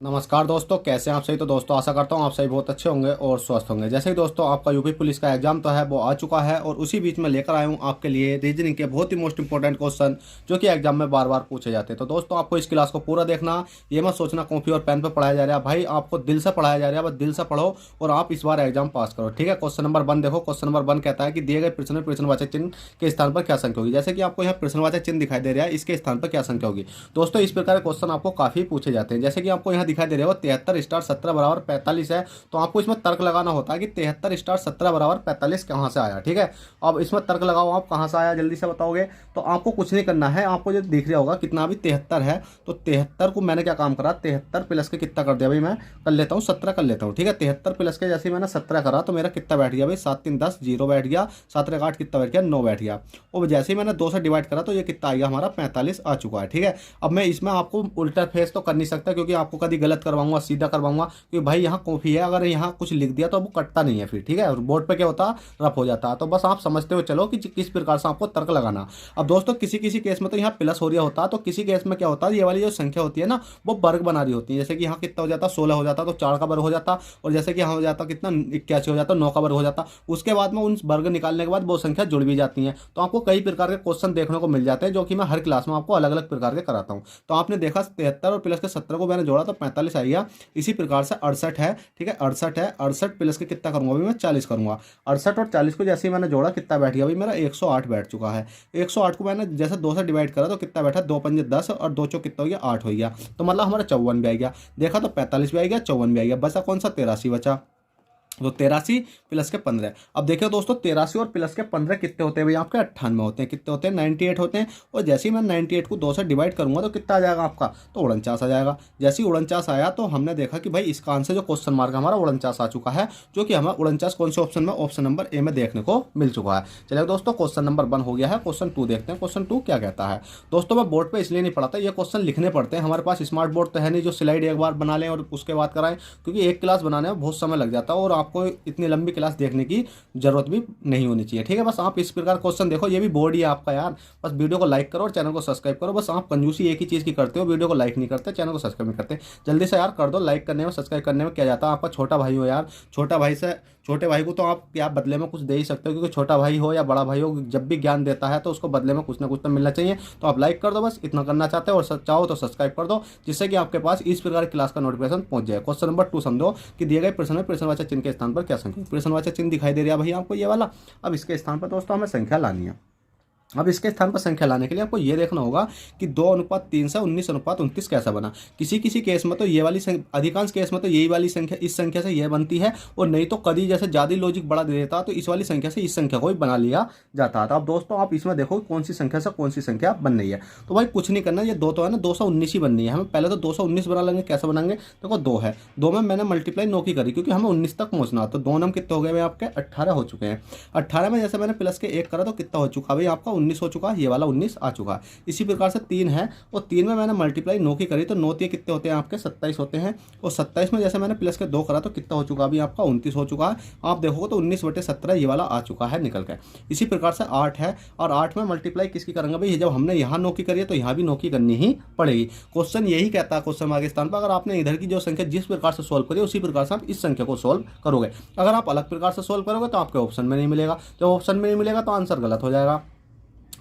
नमस्कार दोस्तों, कैसे हैं आप सही। तो दोस्तों आशा करता हूं आप सही बहुत अच्छे होंगे और स्वस्थ होंगे। जैसे ही दोस्तों आपका यूपी पुलिस का एग्जाम तो है वो आ चुका है और उसी बीच में लेकर आया हूं आपके लिए रीजनिंग के बहुत ही मोस्ट इंपॉर्टेंट क्वेश्चन जो कि एग्जाम में बार बार पूछे जाते हैं। तो दोस्तों आपको इस क्लास को पूरा देखना, ये मत सोचना कॉपी और पेन पर पढ़ाया जा रहा है। भाई आपको दिल से पढ़ाया जा रहा है, बस दिल से पढ़ो और आप इस बार एग्जाम पास करो। ठीक है। क्वेश्चन नंबर 1 देखो। क्वेश्चन नंबर 1 कहता है कि दिए गए प्रश्न में प्रश्नवाचक चिन्ह के स्थान पर क्या संख्या होगी। जैसे कि आपको यहाँ प्रश्नवाचक चिन्ह दिखाई दे रहा है, इसके स्थान पर क्या संख्या होगी। दोस्तों इस प्रकार के क्वेश्चन आपको काफी पूछे जाते हैं। जैसे कि आपको यहाँ दिखाई दे रहा है 73 स्टार 17 बराबर 45 है, तो आपको इसमें तर्क लगाना होता है कि 73 स्टार 17 बराबर 45 कहाँ से आया। ठीक है। अब इसमें तर्क लगाओ, आप कहाँ से आया जल्दी से बताओगे। तो आपको कुछ नहीं करना है, आपको जो दिख रहा होगा कितना भी 73 है, तो 73 को मैंने क्या काम करा, 73 प्लस के कितना कर दिया भाई, मैं कर लेता हूँ 17 कर लेता हूँ। ठीक है। 73 प्लस के जैसे मैंने 17 करा तो मेरा कितना बैठ गया भाई, 7 3 10 0 बैठ गया, 7 3 8 कितना बैठ गया, 9 बैठ गया। और जैसे ही मैंने 2 से डिवाइड करा तो ये कितना आ गया हमारा 45 आ चुका है। ठीक है। अब मैं इसमें आपको उल्टा फेस तो कर नहीं सकता क्योंकि आपको कभी गलत करवाऊंगा सीधा करवाऊंगा, क्योंकि भाई यहाँ कॉपी है, अगर यहाँ कुछ लिख दिया तो वो कटता नहीं है फिर। ठीक है। और बोर्ड पे क्या होता है, रफ हो जाता है। तो बस आप समझते हुए चलो कि किस प्रकार से आपको तर्क लगाना। अब दोस्तों किसी किसी केस में तो यहाँ प्लस हो रहा होता है, तो किसी केस में क्या होता है, ये वाली जो संख्या होती है ना वो वर्ग बना रही होती है। जैसे कि यहाँ कितना हो जाता, 16 हो जाता तो 4 का वर्ग हो जाता, और जैसे कि यहाँ हो जाता कितना 81 हो जाता, 9 का वर्ग हो जाता। उसके बाद में उन वर्ग निकालने के बाद वो संख्या जुड़ भी जाती है। तो आपको कई प्रकार के क्वेश्चन देखने को मिल जाते हैं जो कि मैं हर क्लास में आपको अलग अलग प्रकार के कराता हूँ। तो आपने देखा 73 और प्लस के 17 को मैंने जोड़ा तो 45 आ गया। इसी प्रकार से 68 है। ठीक है। 68 है, 68 प्लस के कितना करूंगा अभी मैं 40 करूंगा। 68 और 40 को जैसे ही मैंने जोड़ा कितना बैठ गया अभी मेरा 108 बैठ चुका है। 108 को मैंने जैसे 2 से डिवाइड करा तो कितना बैठा, 2 पंजे 10 और 2 चौक कितना हो गया 8 हो गया। तो मतलब हमारा 54 भी आ गया। देखा तो 45 भी आ गया, 54 भी आ गया, बचा कौन सा 83 बचा। तो 83 प्लस के 15। अब देखिए दोस्तों 83 और प्लस के 15 कितने होते हैं भाई आपके 98 होते हैं। कितने होते हैं 98 होते हैं। और जैसे ही मैं 98 को 2 से डिवाइड करूंगा तो कितना आ जाएगा आपका, तो 49 आ जाएगा। जैसे ही 49 आया तो हमने देखा कि भाई इसका आंसर जो क्वेश्चन मार्क हमारा 49 आ चुका है, जो कि हमें 49 कौन से ऑप्शन में, ऑप्शन नंबर ए में देखने को मिल चुका है। चलिए दोस्तों क्वेश्चन नंबर 1 हो गया है। क्वेश्चन 2 देखते हैं। क्वेश्चन 2 क्या कहता है। दोस्तों मैं बोर्ड पर इसलिए नहीं पढ़ाता, ये क्वेश्चन लिखने पड़ते हैं। हमारे पास स्मार्ट बोर्ड तो है नहीं जो स्लाइड एक बार बना लें और उसके बाद कराएं, क्योंकि एक क्लास बनाने में बहुत समय लग जाता है और आपको इतनी लंबी क्लास देखने की जरूरत भी नहीं होनी चाहिए। ठीक है। बस आप इस प्रकार क्वेश्चन देखो, ये भी बोर्ड ही है आपका यार। बस वीडियो को लाइक करो और चैनल को सब्सक्राइब करो। बस आप कंजूसी एक ही चीज की करते हो, वीडियो को लाइक नहीं करते, चैनल को सब्सक्राइब नहीं करते। जल्दी से यार कर दो, लाइक करने में सब्सक्राइब करने में क्या जाता है। आपका छोटा भाई हो यार, छोटे भाई को तो आप क्या बदले में कुछ दे ही सकते हो, क्योंकि छोटा भाई हो या बड़ा भाई हो जब भी ज्ञान देता है तो उसको बदले में कुछ ना कुछ तो मिलना चाहिए। तो आप लाइक कर दो, बस इतना करना चाहते हो, और चाहो तो सब्सक्राइब कर दो, जिससे कि आपके पास इस प्रकार की क्लास का नोटिफिकेशन पहुंच जाए। क्वेश्चन नंबर 2 समझो कि दिए गए प्रश्न में प्रश्नवाचक चिन्ह के स्थान पर क्या संख्या। प्रश्नवाचक चिन्ह दिखाई दे रहा है भाई आपको ये वाला। अब इसके स्थान पर दोस्तों हमें संख्या लानी है। अब इसके स्थान पर संख्या लाने के लिए आपको ये देखना होगा कि 2:3 से 19:29 कैसा बना। किसी किसी केस में तो ये वाली अधिकांश केस में तो यही वाली संख्या इस संख्या से यह बनती है, और नहीं तो कभी जैसे ज़्यादा लॉजिक बड़ा दे देता तो इस वाली संख्या से इस संख्या को भी बना लिया जाता था। अब दोस्तों आप इसमें देखो कौन सी संख्या से कौन सी संख्या बन रही है। तो भाई कुछ नहीं करना, ये 2 तो है ना, 219 ही बननी है हमें। पहले तो 219 बना लेंगे। कैसे बनाएंगे, देखो 2 है, 2 में मैंने मल्टीप्लाई 9 की करी क्योंकि हमें 19 तक पहुंचना। तो 2 नम कितने हो गए आपके 18 हो चुके हैं। 18 में जैसे मैंने प्लस के 1 करा तो कितना हो चुका भाई आपका 19 हो चुका है, ये वाला 19 आ चुका है। इसी प्रकार से 3 है, और 3 में मैंने मल्टीप्लाई 9 की करी तो 9 3 कितने होते हैं आपके 27 होते हैं। और 27 में जैसे मैंने प्लस के 2 करा तो कितना हो चुका अभी आपका 29 हो चुका है। आप देखोगे तो 19/17 ये वाला आ चुका है निकल के। इसी प्रकार से 8 है, और 8 में मल्टीप्लाई किसकी करेंगे भाई, जब हमने यहाँ 9 की करी है तो यहाँ भी 9 की करनी ही पड़ेगी। क्वेश्चन यही कहता है क्वेश्चन मार्क के स्थान पर, अगर आपने इधर की जो संख्या जिस प्रकार से सोल्व करी उसी प्रकार से आप इस संख्या को सोल्व करोगे। अगर आप अलग प्रकार से सोल्व करोगे तो आपके ऑप्शन में नहीं मिलेगा। जब ऑप्शन में नहीं मिलेगा तो आंसर गलत हो जाएगा।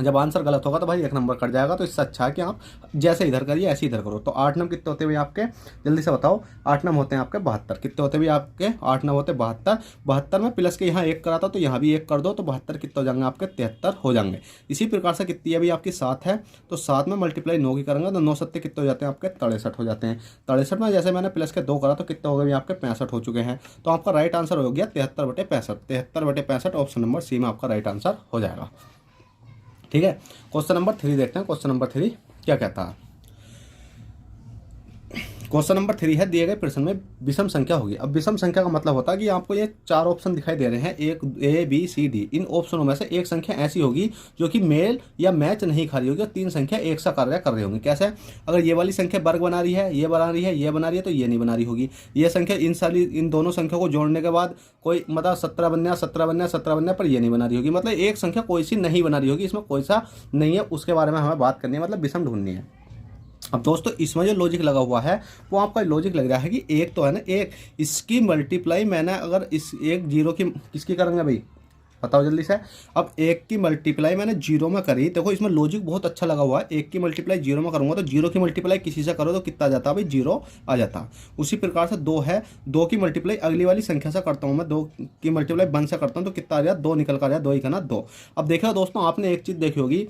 जब आंसर गलत होगा तो भाई 1 नंबर कट जाएगा। तो इससे अच्छा है कि आप जैसे इधर करिए ऐसे इधर करो। तो 8 नंबर कितने होते हैं भाई आपके, जल्दी से बताओ। 8 नंबर होते हैं आपके 72। कितने होते हैं भाई आपके 8 नंबर होते हैं 72। 72 में प्लस के यहाँ 1 करा था तो यहाँ भी 1 कर दो तो 72 कितने हो जाएंगे आपके 73 हो जाएंगे। इसी प्रकार से कितनी है भाई आपकी 7 है, तो 7 में मल्टीप्लाई 9 की करेंगे तो 9 7 कितने हो जाते हैं आपके 63 हो जाते हैं। 63 में जैसे मैंने प्लस के 2 करा तो कितने हो गए आपके 65 हो चुके हैं। तो आपका राइट आंसर हो गया 73/65। 73/65 ऑप्शन नंबर सी में आपका राइट आंसर हो जाएगा। ठीक है। क्वेश्चन नंबर 3 देखते हैं। क्वेश्चन नंबर 3 क्या कहता है। क्वेश्चन नंबर 3 है दिए गए प्रश्न में विषम संख्या होगी। अब विषम संख्या का मतलब होता है कि आपको ये 4 ऑप्शन दिखाई दे रहे हैं, एक A B C D। इन ऑप्शनों में से एक संख्या ऐसी होगी जो कि मेल या मैच नहीं खा रही होगी, और 3 संख्या एक सा कार्य कर रही होंगी। कैसे, अगर ये वाली संख्या वर्ग बना रही है, ये बना रही है, ये बना रही है, तो ये नहीं बना रही होगी। ये संख्या इन दोनों संख्या को जोड़ने के बाद कोई मतलब 17 बनना 17 बनना 17 बनना पर ये नहीं बना रही होगी। मतलब एक संख्या कोई सी नहीं बना रही होगी, इसमें कोई सा नहीं है, उसके बारे में हमें बात करनी है, मतलब विषम ढूंढनी है। अब दोस्तों इसमें जो लॉजिक लगा हुआ है वो आपका लॉजिक लग रहा है कि एक तो है ना, एक इसकी मल्टीप्लाई मैंने अगर इस एक जीरो की किसकी करेंगे भाई, बताओ जल्दी से। अब एक की मल्टीप्लाई मैंने जीरो में करी, देखो इसमें लॉजिक बहुत अच्छा लगा हुआ है। एक की मल्टीप्लाई जीरो में करूंगा तो जीरो की मल्टीप्लाई किसी से करो तो कितना आ जाता भाई, जीरो आ जाता। उसी प्रकार से दो है, दो की मल्टीप्लाई अगली वाली संख्या से करता हूं मैं, दो की मल्टीप्लाई वन से करता हूं तो कितना आ जाए, दो निकल कर आ जाए, दो ही का ना दो। अब देखो दोस्तों आपने एक चीज देखी होगी,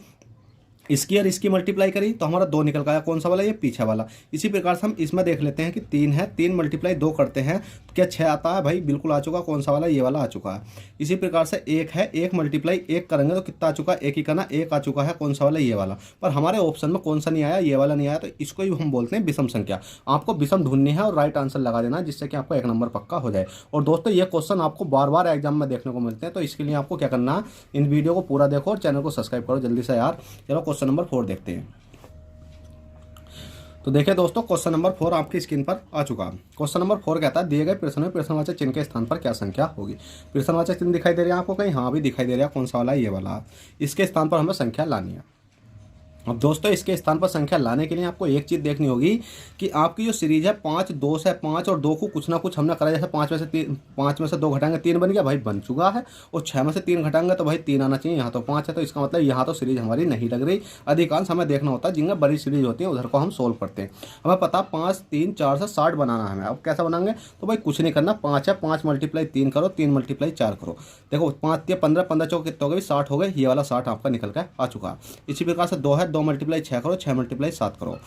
इसकी और इसकी मल्टीप्लाई करी तो हमारा दो निकल का आया, कौन सा वाला, ये पीछे वाला। इसी प्रकार से हम इसमें देख लेते हैं कि तीन है, तीन मल्टीप्लाई दो करते हैं तो क्या छः आता है भाई, बिल्कुल आ चुका, कौन सा वाला, ये वाला आ चुका है। इसी प्रकार से एक है, एक मल्टीप्लाई एक करेंगे तो कितना आ चुका है, एक ही करना, एक आ चुका है, कौन सा वाला, ये वाला। पर हमारे ऑप्शन में कौन सा नहीं आया, ये वाला नहीं आया, तो इसको ही हम बोलते हैं विषम संख्या। आपको विषम ढूंढनी है और राइट आंसर लगा देना जिससे कि आपको एक नंबर पक्का हो जाए। और दोस्तों ये क्वेश्चन आपको बार बार एग्जाम में देखने को मिलते हैं, तो इसके लिए आपको क्या करना है, इन वीडियो को पूरा देखो और चैनल को सब्सक्राइब करो जल्दी से यार। चलो क्वेश्चन नंबर 4 देखते हैं। तो देखिए दोस्तों क्वेश्चन नंबर 4 आपकी स्क्रीन पर आ चुका है। क्वेश्चन नंबर 4 कहता है दिए गए प्रश्न में प्रश्नवाचक चिन्ह के स्थान पर क्या संख्या होगी। प्रश्नवाचक चिन्ह दिखाई दे रहा है आपको कहीं, हाँ भी दिखाई दे रहा है, कौन सा वाला, ये वाला। इसके स्थान पर हमें संख्या लानी है। अब दोस्तों इसके स्थान पर संख्या लाने के लिए आपको एक चीज़ देखनी होगी कि आपकी जो सीरीज है 5 2 से 5 और 2 को कुछ ना कुछ हमने करा, जैसे 5 में से 2 घटाएंगे 3 बन गया भाई, बन चुका है। और 6 में से 3 घटाएंगे तो भाई 3 आना चाहिए, यहाँ तो 5 है, तो इसका मतलब यहाँ तो सीरीज हमारी नहीं लग रही। अधिकांश हमें देखना होता है जिनमें बड़ी सीरीज होती है उधर को हम सोल्व करते हैं। हमें पता 5 3 4 से 60 बनाना है हमें। अब कैसा बनाएंगे, तो भाई कुछ नहीं करना, 5 है, 5 मल्टीप्लाई 3 करो, 3 मल्टीप्लाई 4 करो। देखो 5 या 15 15 चौक कितने हो गए, 60 हो गए, ये वाला 60 आपका निकल कर आ चुका। इसी प्रकार से 2 है, 2 मल्टीप्लाई 6 करो, 6 मल्टीप्लाई 7 करो।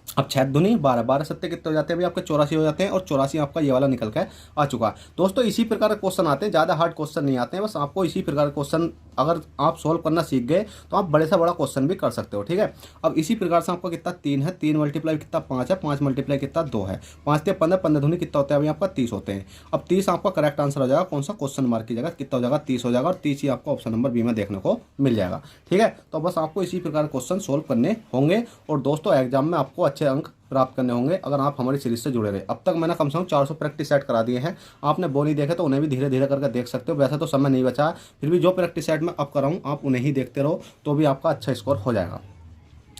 अब 6 दूनी 12, 12 सत्ते कितने हो जाते हैं अभी आपके, 84 हो जाते हैं। और 84 आपका ये वाला निकल के आ चुका है। दोस्तों इसी प्रकार के क्वेश्चन आते हैं, ज़्यादा हार्ड क्वेश्चन नहीं आते हैं, बस आपको इसी प्रकार के क्वेश्चन अगर आप सोल्व करना सीख गए तो आप बड़े से बड़ा क्वेश्चन भी कर सकते हो, ठीक है। अब इसी प्रकार से आपका कितना 3 है, 3 मल्टीप्लाई कितना 5 है, 5 मल्टीप्लाई कितना 2 है, 5 से 15, 15 दूनी कितना होता है अभी आपका 30 होते हैं। अब 30 आपका करेक्ट आंसर हो जाएगा, कौन सा, क्वेश्चन मार्क की जगह कितना हो जाएगा, 30 हो जाएगा। और 30 ही आपको ऑप्शन नंबर बी में देखने को मिल जाएगा, ठीक है। तो बस आपको इसी प्रकार क्वेश्चन सोल्व करने होंगे और दोस्तों एग्जाम में आपको अच्छे अंक प्राप्त करने होंगे अगर आप हमारी सीरीज से जुड़े रहे। अब तक मैंने कम से कम 400 प्रैक्टिस सेट करा दिए हैं, आपने वो नहीं देखे तो उन्हें भी धीरे धीरे करके देख सकते हो। वैसे तो समय नहीं बचा, फिर भी जो प्रैक्टिस सेट मैं अब कराऊँ आप उन्हें ही देखते रहो तो भी आपका अच्छा स्कोर हो जाएगा।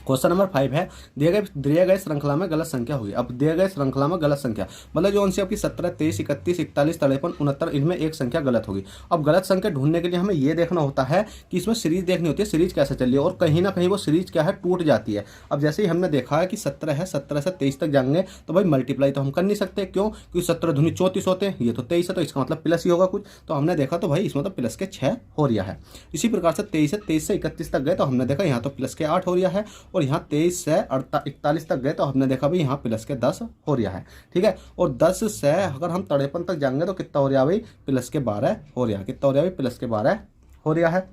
क्वेश्चन नंबर 5 है दिए गए श्रृंखला में गलत संख्या हुई। अब दिए गए श्रृंखला में गलत संख्या मतलब जो उनसे आपकी 17 23 31 41 53 69 इनमें एक संख्या गलत होगी। अब गलत संख्या ढूंढने के लिए हमें यह देखना होता है कि इसमें सीरीज देखनी होती है, सीरीज कैसे चल रही है, और कहीं ना कहीं वो सीरीज क्या है, टूट जाती है। अब जैसे ही हमने देखा है कि 17 है, 17 से 23 तक जाएंगे तो भाई मल्टीप्लाई तो हम कर नहीं सकते, क्यों, क्योंकि 17 दूनी 34 होते हैं, ये तो 23 है, तो इसका मतलब प्लस ही होगा कुछ। तो हमने देखा तो भाई इसमें तो प्लस के 6 हो रहा है। इसी प्रकार से 23 से 31 तक गए तो हमने देखा यहाँ तो प्लस के 8 हो रहा है। और यहाँ 23 से 41 तक गए तो हमने देखा भाई यहाँ प्लस के 10 हो रहा है, ठीक है। और 10 से अगर हम 53 तक जाएंगे तो कितना हो रहा है भाई, प्लस के 12 हो रहा है। कितना हो रहा है भाई, प्लस के 12 हो रहा है।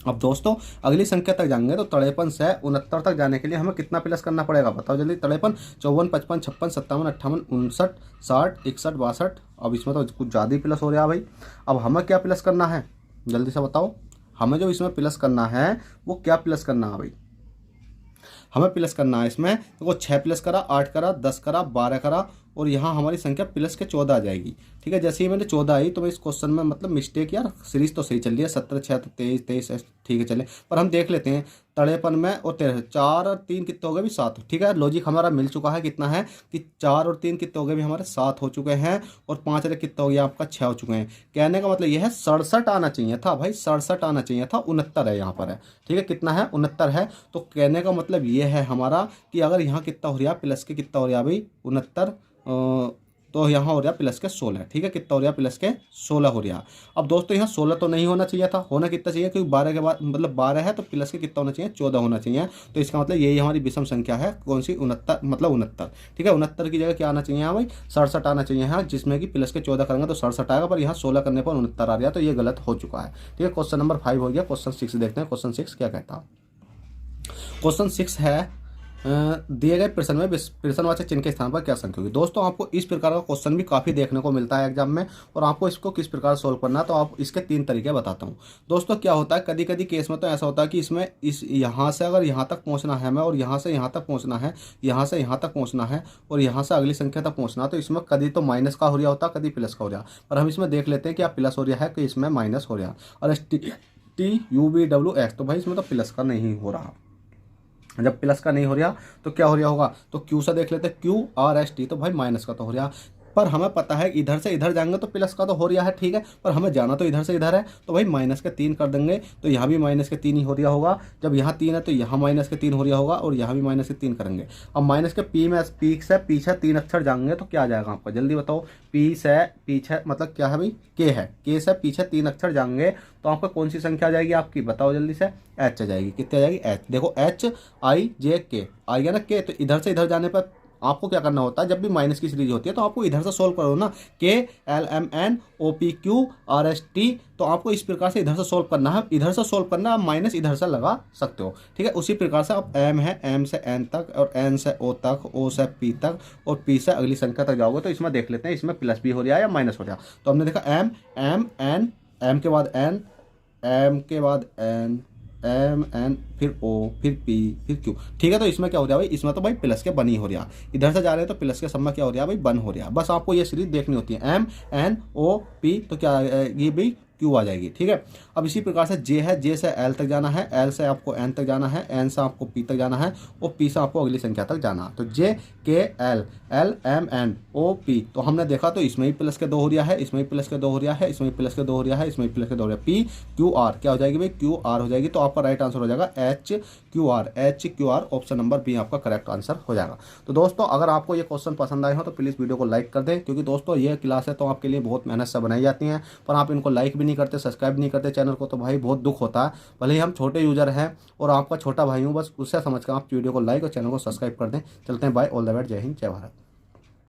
अब दोस्तों अगली संख्या तक जाएंगे तो 53 से 69 तक जाने के लिए हमें कितना प्लस करना पड़ेगा, बताओ जल्दी। 53 54 55 56 57 58 59 60 61 62। अब इसमें तो कुछ ज़्यादा ही प्लस हो रहा है भाई। अब हमें क्या प्लस करना है, जल्दी से बताओ। हमें जो इसमें प्लस करना है वो क्या प्लस करना है भाई, हमें प्लस करना है इसमें। देखो 6 प्लस करा, 8 करा, 10 करा, 12 करा और यहाँ हमारी संख्या प्लस के 14 आ जाएगी, ठीक है। जैसे ही मैंने 14 आई तो मैं इस क्वेश्चन में मतलब मिस्टेक, यार सीरीज तो सही चल रही है, 17 6 23 23 ठीक है चले। पर हम देख लेते हैं 53 में और 13 4 और 3 कितने हो गए भी 7, ठीक है। लॉजिक हमारा मिल चुका है, कितना है कि 4 और 3 कितने हो गए भी हमारे 7 हो चुके हैं। और 5 और कितना हो गया आपका 6 हो चुके हैं। कहने का मतलब यह है 67 आना चाहिए था भाई, 67 आना चाहिए था, 69 है यहाँ पर है, ठीक है। कितना है, 69 है। तो कहने का मतलब ये है हमारा कि अगर यहाँ कितना हो रहा है, प्लस के कितना हो रहा है भाई 69, तो यहाँ हो रहा है प्लस के 16, ठीक है। कितना हो रहा है, प्लस के 16 हो रहा है। अब दोस्तों यहाँ 16 तो नहीं होना चाहिए था, होना कितना चाहिए, क्योंकि 12 के बाद मतलब 12 है तो प्लस के कितना होना चाहिए, 14 होना चाहिए। तो इसका मतलब यही हमारी विषम संख्या है, कौन सी, 69 मतलब 69, ठीक है। 69 की जगह क्या आना चाहिए यहाँ भाई, 67 आना चाहिए यहाँ, जिसमें कि प्लस के 14 करेंगे तो 67 आएगा। पर यहाँ 16 करने पर 69 आ रहा है, तो ये गलत हो चुका है, ठीक है। क्वेश्चन नंबर 5 हो गया। क्वेश्चन 6 देखते हैं, क्वेश्चन 6 क्या कहता है। क्वेश्चन 6 है दिए गए प्रश्न में प्रश्नवाचक चिन्ह के स्थान पर क्या संख्या होगी। दोस्तों आपको इस प्रकार का क्वेश्चन भी काफ़ी देखने को मिलता है एग्जाम में, और आपको इसको किस प्रकार सोल्व करना है तो आप इसके 3 तरीके बताता हूँ। दोस्तों क्या होता है, कभी कभी केस में तो ऐसा होता है कि इसमें यहाँ से अगर यहाँ तक पहुँचना है हमें, और यहाँ से यहाँ तक पहुँचना है, यहाँ से यहाँ तक पहुँचना है, और यहाँ से अगली संख्या तक पहुँचना है, तो इसमें कभी तो माइनस का हो रहा होता है, कभी प्लस का हो रहा। पर हम इसमें देख लेते हैं कि आप प्लस हो रहा है कि इसमें माइनस हो रहा। और ST UV WX तो भाई इसमें तो प्लस का नहीं हो रहा, जब प्लस का नहीं हो रहा तो क्या हो रहा होगा, तो क्यू से देख लेते हैं, क्यू आर एस टी, तो भाई माइनस का तो हो रहा। पर हमें पता है इधर से इधर जाएंगे तो प्लस का तो हो रहा है, ठीक है, पर हमें जाना तो इधर से इधर है, तो भाई माइनस के 3 कर देंगे, तो यहाँ भी माइनस के 3 ही हो रहा होगा। जब यहाँ 3 है तो यहाँ माइनस के 3 हो रहा होगा, और यहाँ भी माइनस के 3 करेंगे। अब माइनस के पी में पी से पीछे 3 अक्षर जाएंगे तो क्या आ जाएगा आपका, जल्दी बताओ। पी से पीछे मतलब क्या है भाई, के है, के से पीछे 3 अक्षर जाएंगे तो आपको कौन सी संख्या आ जाएगी आपकी, बताओ जल्दी से। एच आ जाएगी। कितनी आ जाएगी, एच। देखो एच आई जे के आ गया ना के, तो इधर से इधर जाने पर आपको क्या करना होता है, जब भी माइनस की सीरीज होती है तो आपको इधर से सोल्व करो ना, K L M N O P Q R S T, तो आपको इस प्रकार से इधर से सोल्व करना है, इधर से सोल्व करना है, माइनस इधर से लगा सकते हो, ठीक है। उसी प्रकार से आप एम है, एम से एन तक, और एन से ओ तक, ओ से पी तक, और पी से अगली संख्या तक जाओगे तो इसमें देख लेते हैं इसमें प्लस भी हो रहा है या माइनस हो रहा है। तो हमने देखा एम एम एन, एम के बाद एन, एम के बाद एन, एम एन, फिर ओ, फिर पी, फिर क्यू, ठीक है। तो इसमें क्या हो रहा है भाई, इसमें तो भाई प्लस के बन ही हो रहा, इधर से जा रहे हैं तो प्लस के सब में क्या हो रहा है भाई, बन हो रहा। बस आपको ये सीरीज देखनी होती है, एम एन ओ पी, तो क्या ये भी क्यू आ जाएगी, ठीक है। अब इसी प्रकार से जे है, जे से एल तक जाना है, एल से आपको एन तक जाना है, एन से आपको पी तक जाना है, और पी से आपको अगली संख्या तक जाना है। तो J K L, L M N O P, तो हमने देखा तो इसमें भी प्लस के 2 हो रहा है, इसमें भी प्लस के 2 हो रहा है, इसमें भी प्लस के 2 हो रहा है, इसमें भी प्लस के 2 हो रहा है। पी क्यू आर क्या हो जाएगी भाई, क्यू आर हो जाएगी। तो आपका राइट आंसर हो जाएगा H Q R, H Q R, option number B आपका करेक्ट आंसर हो जाएगा। तो दोस्तों अगर आपको ये क्वेश्चन पसंद आए हो तो प्लीज़ वीडियो को लाइक कर दें, क्योंकि दोस्तों ये क्लास है तो आपके लिए बहुत मेहनत से बनाई जाती हैं, पर आप इनको लाइक भी नहीं करते, सब्सक्राइब नहीं करते चैनल को, तो भाई बहुत दुख होता है। भले ही हम छोटे यूजर हैं और आपका छोटा भाई हूँ, बस उससे समझ कर आप वीडियो को लाइक और चैनल को सब्सक्राइब कर दें। चलते हैं, बाय, ऑल द बेस्ट, जय हिंद, जय भारत।